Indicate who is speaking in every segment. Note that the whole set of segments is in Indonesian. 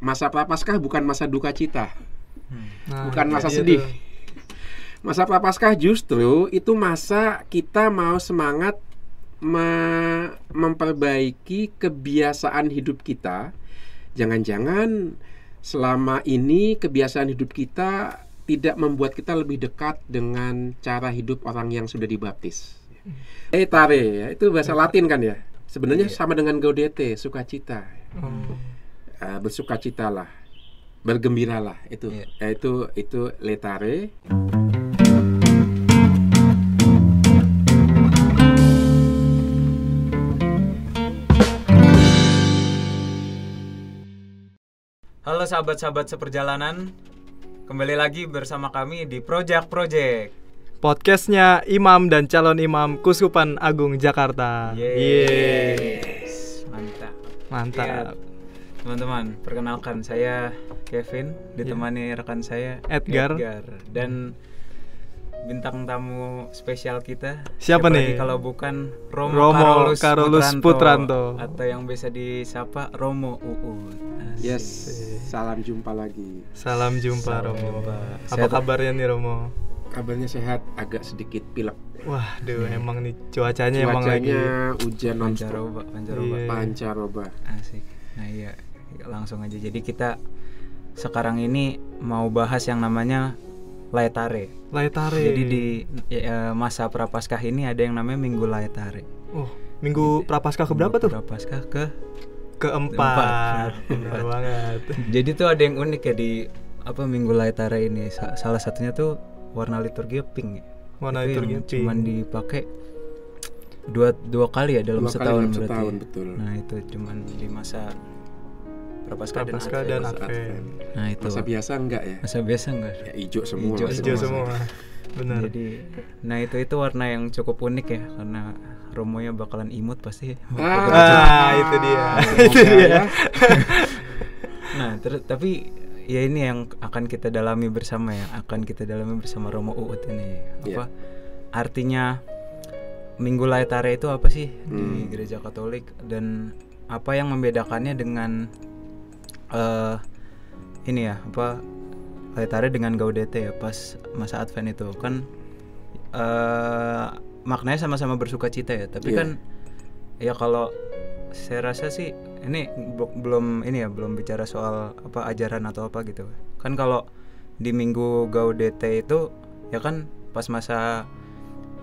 Speaker 1: Masa Prapaskah bukan masa duka cita, bukan masa
Speaker 2: jadi
Speaker 1: sedih.
Speaker 2: itu.
Speaker 1: Masa Prapaskah justru itu masa kita mau semangat memperbaiki kebiasaan hidup kita. Jangan-jangan selama ini kebiasaan hidup kita tidak membuat kita lebih dekat dengan cara hidup orang yang sudah dibaptis. Laetare, ya, itu bahasa Latin kan ya. Sebenarnya sama dengan gaudete, sukacita. Bersukacitalah, bergembiralah itu. Itu laetare.
Speaker 2: Halo sahabat-sahabat seperjalanan, kembali lagi bersama kami di Project.
Speaker 3: Podcastnya Imam dan calon imam Kuskupan Agung Jakarta.
Speaker 2: Yes. Mantap.
Speaker 3: Mantap.
Speaker 2: Teman-teman, perkenalkan saya Kevin, ditemani rekan saya
Speaker 3: Edgar.
Speaker 2: Dan bintang tamu spesial kita
Speaker 3: Siapa nih?
Speaker 2: lagi kalau bukan
Speaker 3: Romo Carolus Putranto,
Speaker 2: atau yang biasa disapa Romo Uut.
Speaker 1: Yes, salam jumpa lagi.
Speaker 3: Salam jumpa
Speaker 2: Salam
Speaker 3: Romo.
Speaker 2: jumpa.
Speaker 3: Apa
Speaker 2: Sehat?
Speaker 3: kabarnya nih Romo?
Speaker 1: Kabarnya sehat, agak sedikit pilek.
Speaker 3: Waduh, emang nih cuacanya emang lagi
Speaker 1: hujan non-stop.
Speaker 2: Pancaroba. Asik. Nah iya, langsung aja. Jadi kita sekarang ini mau bahas yang namanya Laetare. Jadi di masa Prapaskah ini ada yang namanya Minggu Laetare.
Speaker 3: Oh, Minggu Prapaskah ke berapa tuh?
Speaker 2: Prapaskah
Speaker 3: keempat. Benar banget.
Speaker 2: Jadi tuh ada yang unik ya di Minggu Laetare ini. Salah satunya tuh warna liturgi pink.
Speaker 3: Warna
Speaker 2: Itu
Speaker 3: liturgi
Speaker 2: yang
Speaker 3: pink.
Speaker 2: cuman dipakai dua kali ya dalam setahun berarti.
Speaker 1: Setahun, betul.
Speaker 2: Nah itu cuman di masa Prapaskah
Speaker 3: dan Advent.
Speaker 2: Nah itu
Speaker 1: Masa biasa enggak ya?
Speaker 2: masa biasa enggak?
Speaker 1: Ya, hijau semua.
Speaker 3: Hijau semua. Benar.
Speaker 2: Jadi, nah itu warna yang cukup unik ya, karena Romonya bakalan imut pasti.
Speaker 3: Itu dia. Itu dia.
Speaker 2: Nah, tapi ya ini yang akan kita dalami bersama Romo Uut ini. Apa artinya Minggu Laetare itu apa sih di Gereja Katolik, dan apa yang membedakannya dengan Laetare dengan Gaudete ya pas masa Advent itu kan maknanya sama-sama bersuka cita ya, tapi kan ya kalau saya rasa sih ini belum bicara soal ajaran atau apa gitu kan. Kalau di Minggu Gaudete itu ya kan pas masa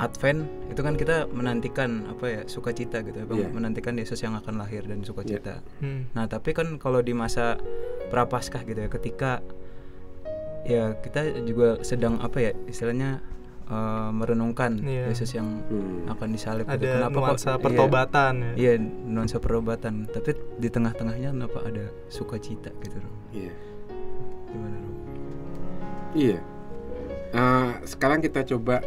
Speaker 2: Advent itu kan kita menantikan sukacita gitu ya, menantikan Yesus yang akan lahir dan sukacita. Nah tapi kan kalau di masa Prapaskah gitu ya, ketika ya kita juga sedang istilahnya merenungkan Yesus yang akan disalib.
Speaker 3: Ada nuansa pertobatan.
Speaker 2: Iya, nuansa pertobatan. Tapi di tengah-tengahnya kenapa ada sukacita gitu, Rom?
Speaker 1: Iya.
Speaker 2: Gimana, Rom?
Speaker 1: Iya. Sekarang kita coba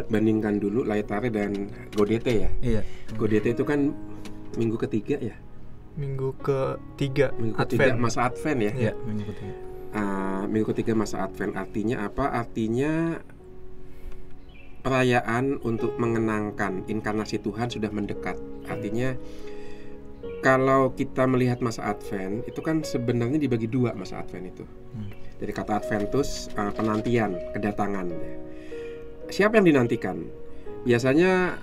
Speaker 1: bandingkan dulu Laetare dan Gaudete ya.
Speaker 2: Iya.
Speaker 1: Gaudete itu kan minggu ketiga ya.
Speaker 3: Minggu ketiga
Speaker 1: masa Advent ya.
Speaker 2: Iya, minggu ketiga.
Speaker 1: Minggu ketiga masa Advent artinya apa? Artinya perayaan untuk mengenangkan inkarnasi Tuhan sudah mendekat. Artinya kalau kita melihat masa Advent itu kan sebenarnya dibagi dua masa Advent itu. Dari kata Adventus, penantian, kedatangan. Siapa yang dinantikan? Biasanya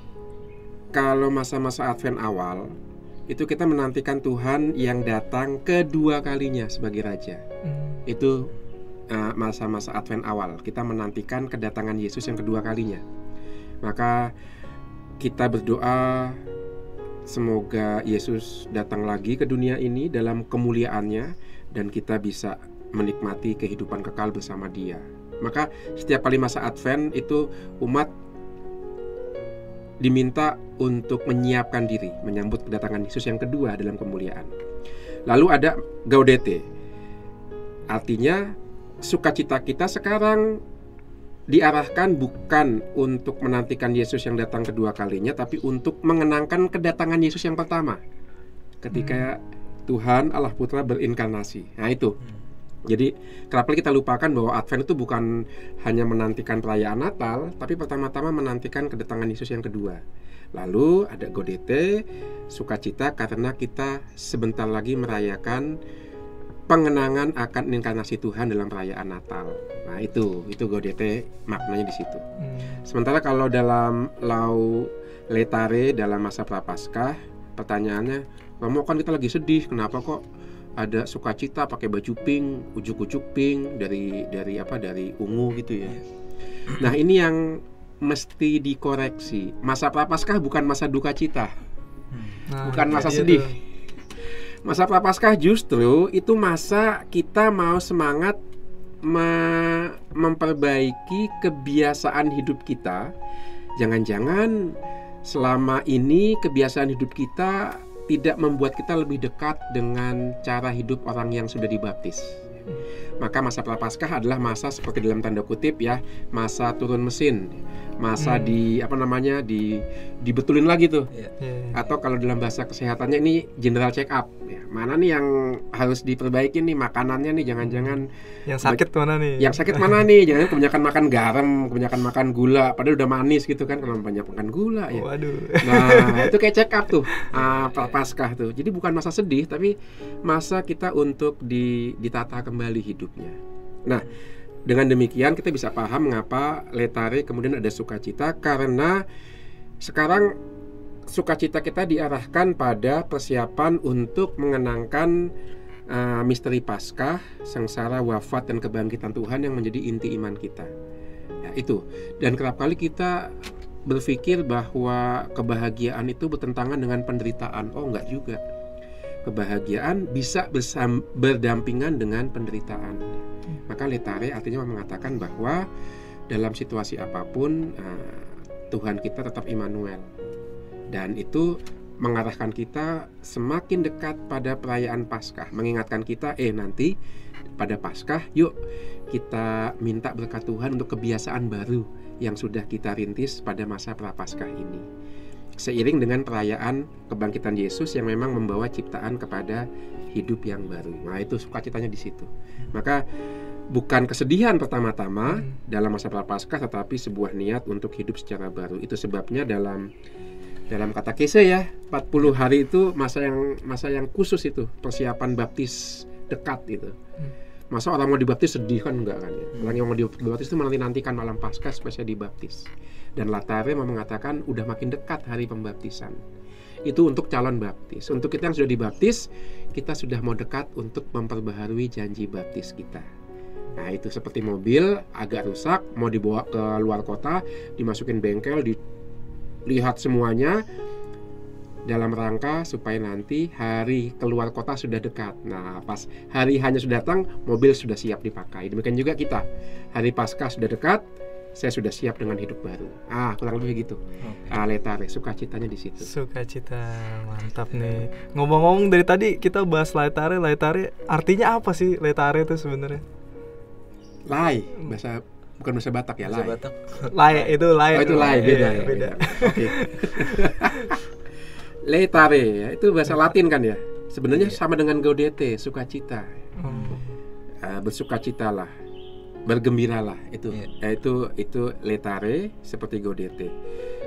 Speaker 1: kalau masa-masa Advent awal itu kita menantikan Tuhan yang datang kedua kalinya sebagai Raja. Itu masa-masa Advent awal, kita menantikan kedatangan Yesus yang kedua kalinya. Maka kita berdoa semoga Yesus datang lagi ke dunia ini dalam kemuliaannya dan kita bisa menikmati kehidupan kekal bersama Dia. Maka setiap kali masa Advent itu umat diminta untuk menyiapkan diri menyambut kedatangan Yesus yang kedua dalam kemuliaan. Lalu ada Gaudete. Artinya sukacita kita sekarang diarahkan bukan untuk menantikan Yesus yang datang kedua kalinya, tapi untuk mengenangkan kedatangan Yesus yang pertama ketika Tuhan Allah Putra berinkarnasi. Nah itu Jadi kerap kali kita lupakan bahwa Advent itu bukan hanya menantikan perayaan Natal, tapi pertama-tama menantikan kedatangan Yesus yang kedua. Lalu ada Gaudete, sukacita karena kita sebentar lagi merayakan pengenangan akan inkarnasi Tuhan dalam perayaan Natal. Nah itu Gaudete maknanya di situ. Sementara kalau dalam Laetare dalam masa Prapaskah, pertanyaannya, kamu kan kita lagi sedih, kenapa kok ada sukacita pakai baju pink, ujuk-ujuk pink dari ungu gitu ya. Nah ini yang mesti dikoreksi. Masa Prapaskah bukan masa duka cita, bukan masa sedih. Masa Prapaskah justru itu masa kita mau semangat memperbaiki kebiasaan hidup kita. Jangan-jangan selama ini kebiasaan hidup kita tidak membuat kita lebih dekat dengan cara hidup orang yang sudah dibaptis. Maka masa Prapaskah adalah masa seperti dalam tanda kutip ya, masa turun mesin, masa dibetulin lagi tuh. Atau kalau dalam bahasa kesehatannya ini general check up. Ya, mana nih yang harus diperbaiki nih makanannya nih, jangan-jangan
Speaker 3: yang sakit mana nih? Yang
Speaker 1: sakit mana nih? Jangan kebanyakan makan garam, kebanyakan makan gula, padahal udah manis gitu kan kalau banyak makan gula ya.
Speaker 3: Waduh.
Speaker 1: Nah, itu kayak check up tuh. Prapaskah tuh. Jadi bukan masa sedih tapi masa kita untuk ditata kembali hidupnya. Nah, dengan demikian kita bisa paham mengapa Laetare kemudian ada sukacita, karena sekarang sukacita kita diarahkan pada persiapan untuk mengenangkan misteri Paskah, sengsara, wafat, dan kebangkitan Tuhan yang menjadi inti iman kita. Ya, itu. Dan kerap kali kita berpikir bahwa kebahagiaan itu bertentangan dengan penderitaan. Oh, enggak juga. Kebahagiaan bisa berdampingan dengan penderitaan. Maka Laetare artinya mengatakan bahwa dalam situasi apapun Tuhan kita tetap Immanuel. Dan itu mengarahkan kita semakin dekat pada perayaan Paskah, mengingatkan kita nanti pada Paskah yuk kita minta berkat Tuhan untuk kebiasaan baru yang sudah kita rintis pada masa Prapaskah ini, seiring dengan perayaan kebangkitan Yesus yang memang membawa ciptaan kepada hidup yang baru. Nah itu sukacitanya di situ. Maka bukan kesedihan pertama-tama dalam masa Prapaskah, tetapi sebuah niat untuk hidup secara baru. Itu sebabnya dalam katekese ya, 40 hari itu masa yang khusus itu, persiapan baptis dekat itu. Masa orang mau dibaptis sedih kan enggak kan ya. Orang yang mau dibaptis itu menanti-nantikan malam Paskah supaya saya dibaptis. Dan Laetare mau mengatakan udah makin dekat hari pembaptisan. Itu untuk calon baptis. Untuk kita yang sudah dibaptis, kita sudah mau dekat untuk memperbaharui janji baptis kita. Nah itu seperti mobil agak rusak, mau dibawa ke luar kota, dimasukin bengkel, lihat semuanya dalam rangka supaya nanti hari keluar kota sudah dekat. Nah pas hari hanya sudah datang, mobil sudah siap dipakai. Demikian juga kita, hari Paskah sudah dekat, saya sudah siap dengan hidup baru. Kurang lebih gitu. Laetare, sukacitanya di situ.
Speaker 3: Sukacita, mantap nih. Ngomong-ngomong dari tadi kita bahas Laetare artinya apa sih Laetare itu sebenarnya?
Speaker 1: Bukan bahasa Batak ya,
Speaker 2: Bahasa Batak.
Speaker 3: Itu lai, beda.
Speaker 1: Oke. Laetare ya, itu bahasa Latin kan ya. Sebenarnya sama dengan Gaudete, sukacita. Bersukacitalah, bergembiralah itu. Itu Laetare seperti Gaudete.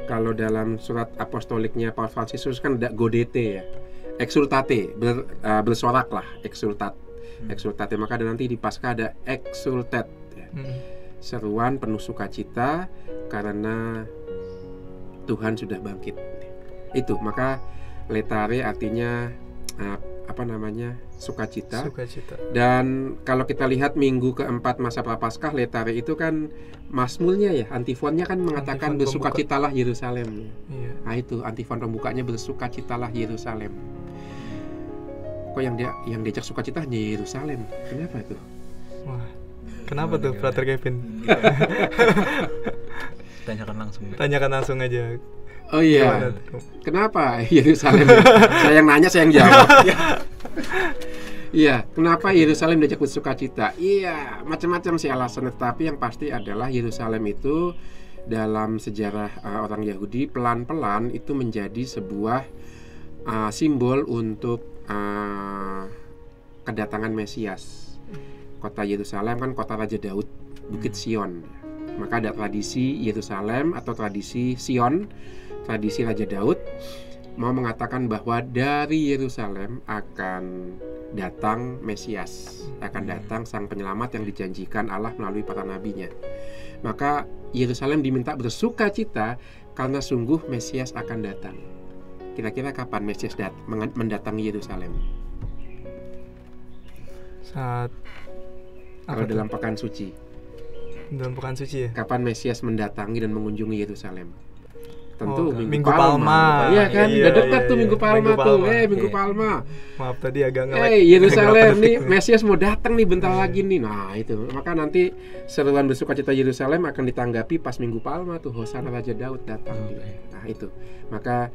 Speaker 1: Kalau dalam surat apostoliknya Paus Fransiskus kan ada Gaudete ya. Exultate, bersoraklah, exultate. Maka ada nanti di Paskah ada exultet ya. Seruan penuh sukacita karena Tuhan sudah bangkit. Itu, maka Laetare artinya sukacita. Dan kalau kita lihat minggu keempat masa Prapaskah, Laetare itu kan mazmurnya ya, antifonnya kan mengatakan bersukacitalah Yerusalem. Nah itu antifon pembukanya, bersukacitalah Yerusalem. Kok yang diajak sukacita hanya Yerusalem? Kenapa itu?
Speaker 3: Wah, kenapa tuh Frater Kevin? Tanyakan langsung aja.
Speaker 1: Oh iya. Kenapa Yerusalem? Saya yang nanya, saya yang jawab. Iya, kenapa Yerusalem diajak bersukacita? Iya, macam-macam sih alasan, tetapi yang pasti adalah Yerusalem itu dalam sejarah orang Yahudi pelan-pelan itu menjadi sebuah simbol untuk kedatangan Mesias. Kota Yerusalem kan kota Raja Daud, Bukit Sion. Maka ada tradisi Yerusalem atau tradisi Sion, tradisi Raja Daud mau mengatakan bahwa dari Yerusalem akan datang Mesias, akan datang sang penyelamat yang dijanjikan Allah melalui para nabinya. Maka Yerusalem diminta bersuka cita karena sungguh Mesias akan datang. Kira-kira kapan Mesias mendatangi Yerusalem?
Speaker 3: Saat
Speaker 1: Kalau dalam pekan suci.
Speaker 3: Dalam pekan suci ya?
Speaker 1: Kapan Mesias mendatangi dan mengunjungi Yerusalem? Tentu
Speaker 3: Minggu Palma.
Speaker 1: Iya kan? Udah dekat tuh Minggu Palma tuh. Minggu
Speaker 3: Iya.
Speaker 1: Palma.
Speaker 3: Maaf tadi agak nge-lag.
Speaker 1: Yerusalem nih, Mesias mau datang nih bentar lagi nih. Nah, itu. Maka nanti seruan bersukacita Yerusalem akan ditanggapi pas Minggu Palma tuh, Hosana Raja Daud datang. Nah, itu. Maka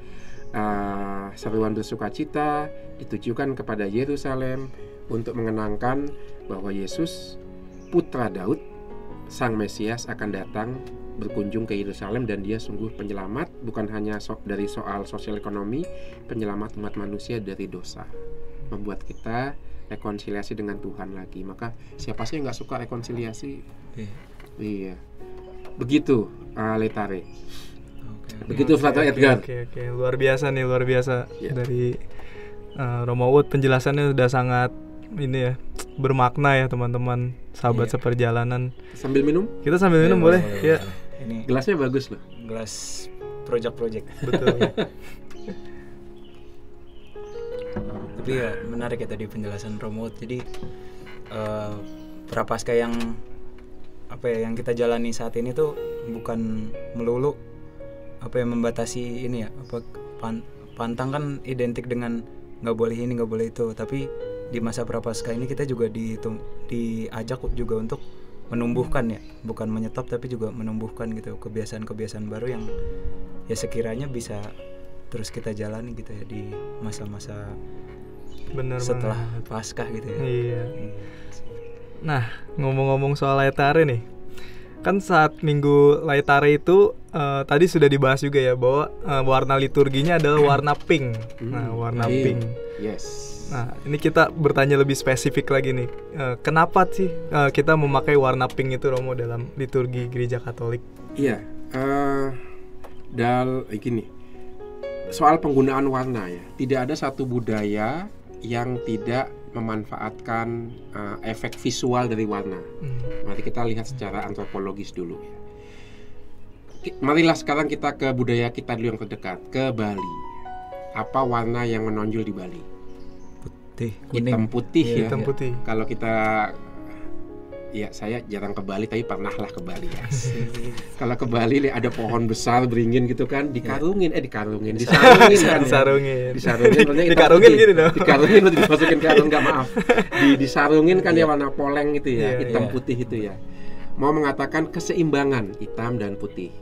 Speaker 1: seruan bersukacita ditujukan kepada Yerusalem untuk mengenangkan bahwa Yesus putra Daud, sang Mesias akan datang berkunjung ke Yerusalem dan dia sungguh penyelamat, bukan hanya dari soal sosial ekonomi, penyelamat umat manusia dari dosa, membuat kita rekonsiliasi dengan Tuhan lagi. Maka siapa sih yang nggak suka rekonsiliasi? Iya. Begitu Letare. Begitu Frater Edgar.
Speaker 3: Oke. Luar biasa nih, luar biasa.
Speaker 1: Ya.
Speaker 3: Dari Romo Wood penjelasannya udah sangat ini ya, bermakna ya teman-teman, sahabat seperjalanan.
Speaker 1: Sambil minum?
Speaker 3: Kita sambil minum boleh? Ya.
Speaker 2: Ini
Speaker 1: Gelasnya bagus loh.
Speaker 2: gelas project.
Speaker 3: Betul.
Speaker 2: Tapi ya menarik ya tadi penjelasan Romo. Jadi prapaskah yang yang kita jalani saat ini tuh bukan melulu membatasi ini ya, pantang kan identik dengan nggak boleh ini nggak boleh itu, tapi di masa prapaskah ini kita juga diajak juga untuk menumbuhkan ya, bukan menyetop tapi juga menumbuhkan gitu kebiasaan-kebiasaan baru yang ya sekiranya bisa terus kita jalani gitu ya di masa-masa setelah Paskah gitu ya.
Speaker 3: Iya. Nah, ngomong-ngomong soal Laetare nih, kan saat Minggu Laetare itu tadi sudah dibahas juga ya bahwa warna liturginya adalah warna pink. Nah, warna pink.
Speaker 1: Yes.
Speaker 3: Nah, ini kita bertanya lebih spesifik lagi nih. Kenapa sih kita memakai warna pink itu, Romo, dalam liturgi Gereja Katolik?
Speaker 1: Iya. Gini. Soal penggunaan warna ya. Tidak ada satu budaya yang tidak memanfaatkan efek visual dari warna. Mari kita lihat secara antropologis dulu ya. Marilah sekarang kita ke budaya kita dulu yang terdekat, ke Bali. Apa warna yang menonjol di Bali? Hitam putih ya.
Speaker 3: Hitam putih.
Speaker 1: Kalau kita, ya saya jarang ke Bali tapi pernah lah ke Bali ya. Kalau ke Bali ada pohon besar beringin gitu kan, disarungin kan.
Speaker 3: Dikarungin gitu dong.
Speaker 1: Dikarungin atau dimasukin karung, nggak maaf. Disarungin kan ya, warna poleng gitu ya, hitam putih itu ya. Mau mengatakan keseimbangan hitam dan putih.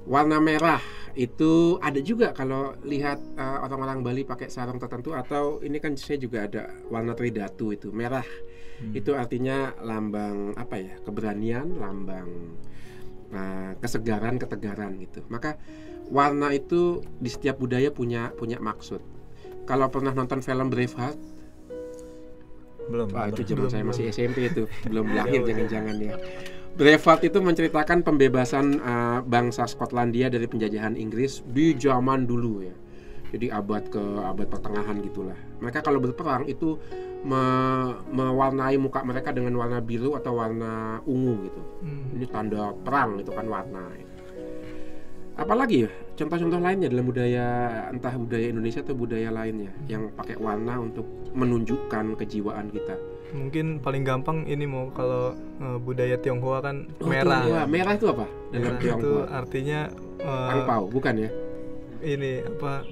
Speaker 1: Warna merah itu ada juga kalau lihat orang-orang Bali pakai sarung tertentu, atau ini kan saya juga ada warna tridatu itu merah. Itu artinya lambang keberanian, lambang kesegaran, ketegaran gitu. Maka warna itu di setiap budaya punya maksud. Kalau pernah nonton film Braveheart?
Speaker 2: Belum.
Speaker 1: Itu zaman saya masih SMP itu, belum lahir jangan-jangan ya. Braveheart itu menceritakan pembebasan bangsa Skotlandia dari penjajahan Inggris di zaman dulu ya. Jadi abad pertengahan gitulah. Mereka kalau berperang itu mewarnai muka mereka dengan warna biru atau warna ungu gitu. Ini tanda perang itu kan warna. Apalagi ya contoh-contoh lainnya dalam budaya, entah budaya Indonesia atau budaya lainnya yang pakai warna untuk menunjukkan kejiwaan kita.
Speaker 3: Mungkin paling gampang ini kalau budaya Tionghoa kan merah.
Speaker 1: Tionghoa. Merah itu apa dalam Tionghoa? Itu
Speaker 3: artinya
Speaker 1: angpau, bukan ya?
Speaker 3: Ini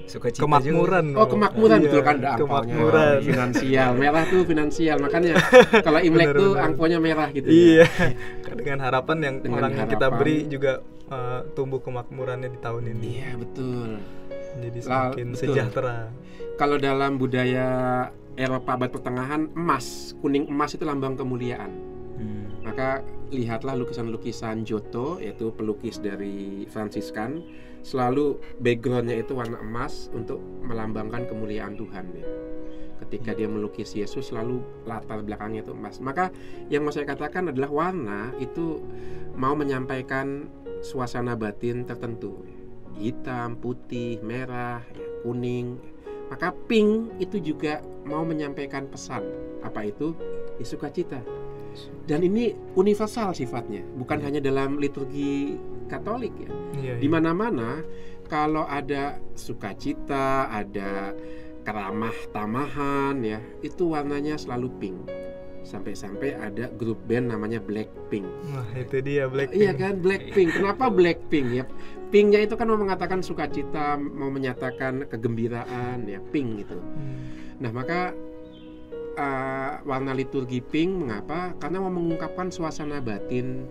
Speaker 2: Sukacita
Speaker 3: kemakmuran.
Speaker 1: Juga. Kemakmuran, betul kan, ada
Speaker 3: kemakmuran.
Speaker 1: Finansial, merah tuh finansial, makanya kalau Imlek tuh angpaunya merah gitu.
Speaker 3: Iya.
Speaker 1: Ya.
Speaker 3: Dengan harapan yang yang kita beri juga tumbuh kemakmurannya di tahun ini.
Speaker 1: Iya, betul.
Speaker 3: Jadi semakin sejahtera.
Speaker 1: Kalau dalam budaya Eropa abad pertengahan, kuning emas itu lambang kemuliaan. Maka lihatlah lukisan-lukisan Giotto, yaitu pelukis dari Fransiskan, selalu backgroundnya itu warna emas untuk melambangkan kemuliaan Tuhan ya. Ketika dia melukis Yesus, selalu latar belakangnya itu emas. Maka yang mau saya katakan adalah warna itu mau menyampaikan suasana batin tertentu. Hitam, putih, merah, kuning. Maka pink itu juga mau menyampaikan pesan. Apa itu? Ya, sukacita. Dan ini universal sifatnya, bukan hanya dalam liturgi Katolik ya. Di mana-mana kalau ada sukacita, ada keramah tamahan ya, itu warnanya selalu pink. Sampai-sampai ada grup band namanya Blackpink.
Speaker 3: Wah, itu dia Blackpink.
Speaker 1: Iya kan, Blackpink. Kenapa Blackpink ya? Pinknya itu kan mau mengatakan sukacita, mau menyatakan kegembiraan ya, pink gitu. Nah, maka warna liturgi pink mengapa? Karena mau mengungkapkan suasana batin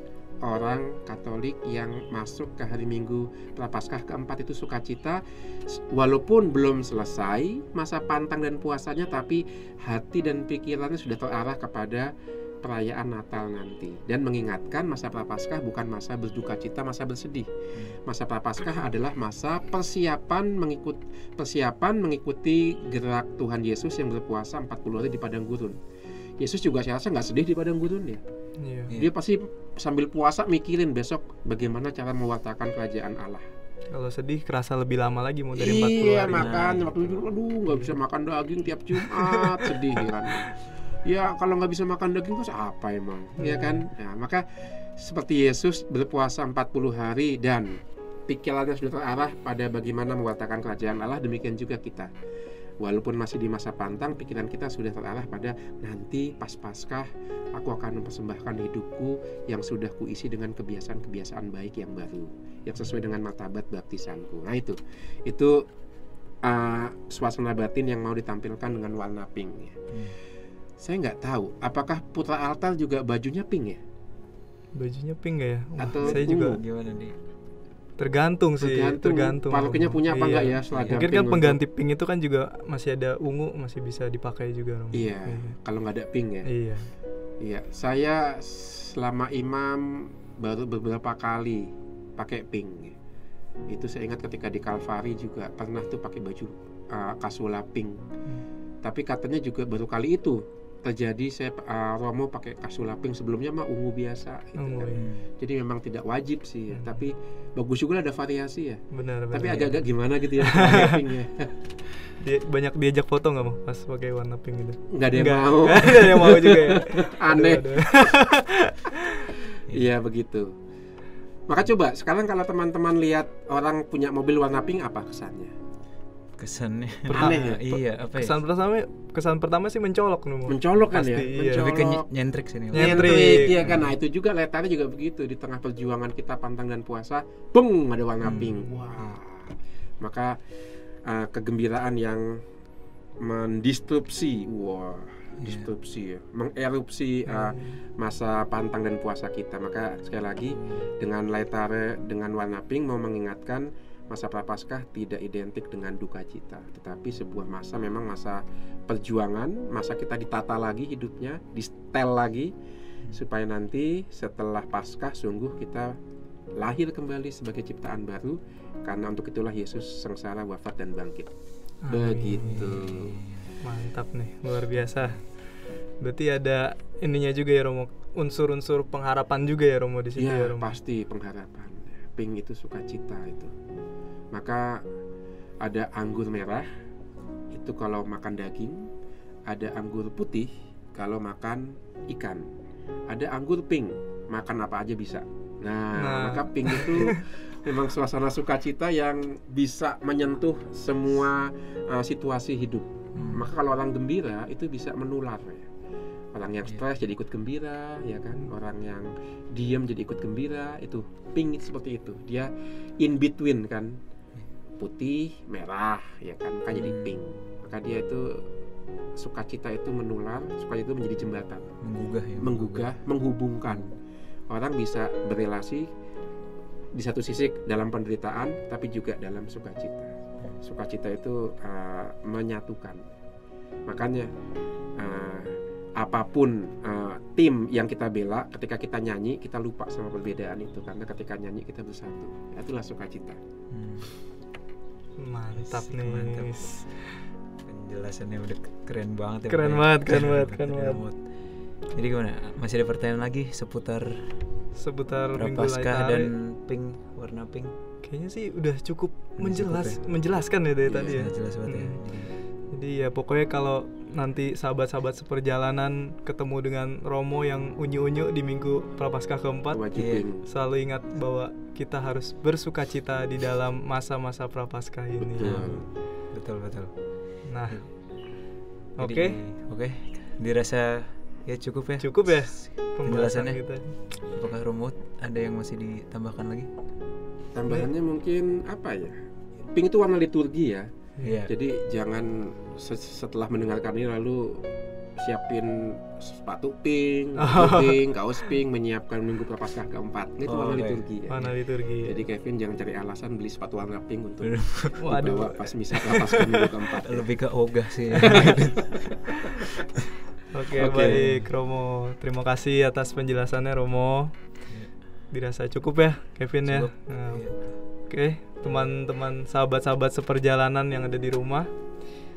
Speaker 1: orang Katolik yang masuk ke hari Minggu Prapaskah keempat itu sukacita, walaupun belum selesai masa pantang dan puasanya, tapi hati dan pikirannya sudah terarah kepada perayaan Natal nanti, dan mengingatkan masa Prapaskah bukan masa berduka cita, masa bersedih. Masa Prapaskah adalah masa persiapan mengikuti gerak Tuhan Yesus yang berpuasa 40 hari di padang gurun. Yesus juga saya rasa nggak sedih di padang gurun ya. Dia pasti sambil puasa mikirin besok bagaimana cara mewartakan kerajaan Allah.
Speaker 3: Kalau sedih kerasa lebih lama lagi mau dari 40 hari.
Speaker 1: Iya, makan waktu itu aduh nggak bisa makan daging tiap Jumat, sedih kan. Ya kalau nggak bisa makan daging terus apa emang, ya kan? Nah, maka seperti Yesus berpuasa 40 hari dan pikirannya sudah terarah pada bagaimana mewartakan kerajaan Allah, demikian juga kita. Walaupun masih di masa pantang, pikiran kita sudah terarah pada nanti pas Paskah aku akan mempersembahkan hidupku yang sudah kuisi dengan kebiasaan-kebiasaan baik yang baru, yang sesuai dengan martabat baptisanku. Nah itu suasana batin yang mau ditampilkan dengan warna pink ya. Saya nggak tahu apakah putra altar juga bajunya pink ya?
Speaker 3: Bajunya pink gak ya?
Speaker 1: Atau
Speaker 3: saya juga
Speaker 2: gimana nih?
Speaker 3: Tergantung.
Speaker 1: Parokinya punya apa enggak ya seragam
Speaker 3: mungkin kan pengganti pink itu kan juga masih ada ungu, masih bisa dipakai juga.
Speaker 1: Iya. Kalau nggak ada pink ya. Iya. Saya selama imam baru beberapa kali pakai pink. Itu saya ingat ketika di Kalvari juga pernah tuh pakai baju kasula pink. Tapi katanya juga baru kali itu terjadi, saya Romo pakai kasula pink, sebelumnya mah ungu biasa gitu kan. Jadi memang tidak wajib sih ya, tapi bagus juga ada variasi ya.
Speaker 3: Benar.
Speaker 1: Tapi agak-agak gimana gitu ya pink ya.
Speaker 3: Banyak diajak foto nggak mau pas pakai warna pink itu?
Speaker 1: Nggak ada yang mau.
Speaker 3: Nggak ada yang mau juga ya.
Speaker 1: Aneh. Iya begitu. Maka coba sekarang kalau teman-teman lihat orang punya mobil warna pink, apa kesannya?
Speaker 2: Kesannya
Speaker 1: aneh ya?
Speaker 2: Iya, apa ya?
Speaker 3: Kesan pertama sih mencolok nih.
Speaker 1: Mencolok kan
Speaker 3: pasti,
Speaker 1: ya?
Speaker 3: Iya.
Speaker 1: Mencolok.
Speaker 2: Lebih ke nyentrik sini.
Speaker 1: Nyentrik ya kan. Nah, itu juga letarnya juga begitu, di tengah perjuangan kita pantang dan puasa, bung ada warna pink. Wah. Maka kegembiraan yang mendistrupsi, disrupsi ya, mengerupsi masa pantang dan puasa kita. Maka sekali lagi dengan letare dengan warna pink mau mengingatkan masa Prapaskah tidak identik dengan duka cita, tetapi sebuah masa, memang masa perjuangan, masa kita ditata lagi hidupnya, di-setel lagi, supaya nanti setelah Paskah sungguh kita lahir kembali sebagai ciptaan baru, karena untuk itulah Yesus sengsara, wafat, dan bangkit. Begitu.
Speaker 3: Mantap nih, luar biasa. Berarti ada ininya juga ya Romo, unsur-unsur pengharapan juga ya Romo di sini ya Romo.
Speaker 1: Pasti pengharapan. Pink itu sukacita itu. Maka ada anggur merah itu kalau makan daging, ada anggur putih kalau makan ikan, ada anggur pink makan apa aja bisa. Nah. Maka pink itu memang suasana sukacita yang bisa menyentuh semua situasi hidup. Maka kalau orang gembira itu bisa menular ya. Orang yang stres jadi ikut gembira, ya kan? Orang yang diam jadi ikut gembira, itu pink seperti itu. Dia in between kan, putih, merah, ya kan? Kan jadi pink. Maka dia itu sukacita itu menular, sukacita itu menjadi jembatan, menggugah, menghubungkan. Orang bisa berelasi di satu sisi dalam penderitaan, tapi juga dalam sukacita. Sukacita itu menyatukan. Makanya apapun tim yang kita bela, ketika kita nyanyi kita lupa sama perbedaan itu, karena ketika nyanyi kita bersatu. Itulah sukacita.
Speaker 3: Mantap nih.
Speaker 2: Penjelasannya udah Keren banget ya.
Speaker 3: Keren
Speaker 2: pokoknya.
Speaker 3: banget.
Speaker 2: Jadi gimana? Masih ada pertanyaan lagi seputar
Speaker 3: Minggu
Speaker 2: Prapaskah
Speaker 3: Laitare.
Speaker 2: dan warna pink?
Speaker 3: Kayaknya sih udah cukup
Speaker 2: Udah cukup ya.
Speaker 3: menjelaskan ya dari
Speaker 1: Iya,
Speaker 3: tadi ya.
Speaker 2: Jelas banget ya.
Speaker 3: Jadi ya pokoknya kalau nanti sahabat-sahabat seperjalanan ketemu dengan Romo yang unyu-unyu di Minggu Prapaskah keempat,
Speaker 1: Wajibin.
Speaker 3: selalu ingat bahwa kita harus bersukacita di dalam masa-masa Prapaskah ini.
Speaker 1: Betul.
Speaker 2: Betul.
Speaker 3: Nah,
Speaker 2: Jadi, oke. Dirasa ya cukup ya.
Speaker 3: cukup ya pembahasan
Speaker 2: Penjelasannya.
Speaker 3: kita.
Speaker 2: Apakah Romo ada yang masih ditambahkan lagi?
Speaker 1: Tambahannya mungkin apa ya? Pink itu warna liturgi ya.
Speaker 2: Iya.
Speaker 1: Jadi jangan setelah mendengarkan ini lalu siapin sepatu pink, baju pink, kaos pink, menyiapkan Minggu Prapaskah keempat. Itu warna
Speaker 2: oke.
Speaker 1: liturgi ya.
Speaker 3: Warna liturgi.
Speaker 1: Jadi Kevin jangan cari alasan beli sepatu warna pink untuk
Speaker 3: Waduh.
Speaker 1: dibawa pas misa Prapaskah Minggu keempat.
Speaker 2: Lebih ke ogah sih.
Speaker 3: Oke,
Speaker 1: Oke.
Speaker 3: baik Romo. Terima kasih atas penjelasannya Romo. Dirasa cukup ya Kevin ya.
Speaker 2: Cukup.
Speaker 3: Nah,
Speaker 2: Iya.
Speaker 3: Oke, teman-teman sahabat-sahabat seperjalanan yang ada di rumah.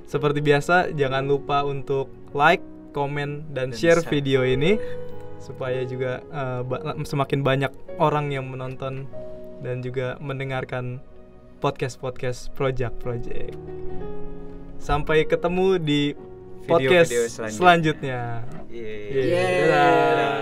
Speaker 3: Seperti biasa, jangan lupa untuk like, komen, dan share video ini supaya juga semakin banyak orang yang menonton dan juga mendengarkan podcast Project. Sampai ketemu di podcast
Speaker 2: Video-video
Speaker 3: selanjutnya.
Speaker 2: Yeay.
Speaker 3: Yeay. Dadah.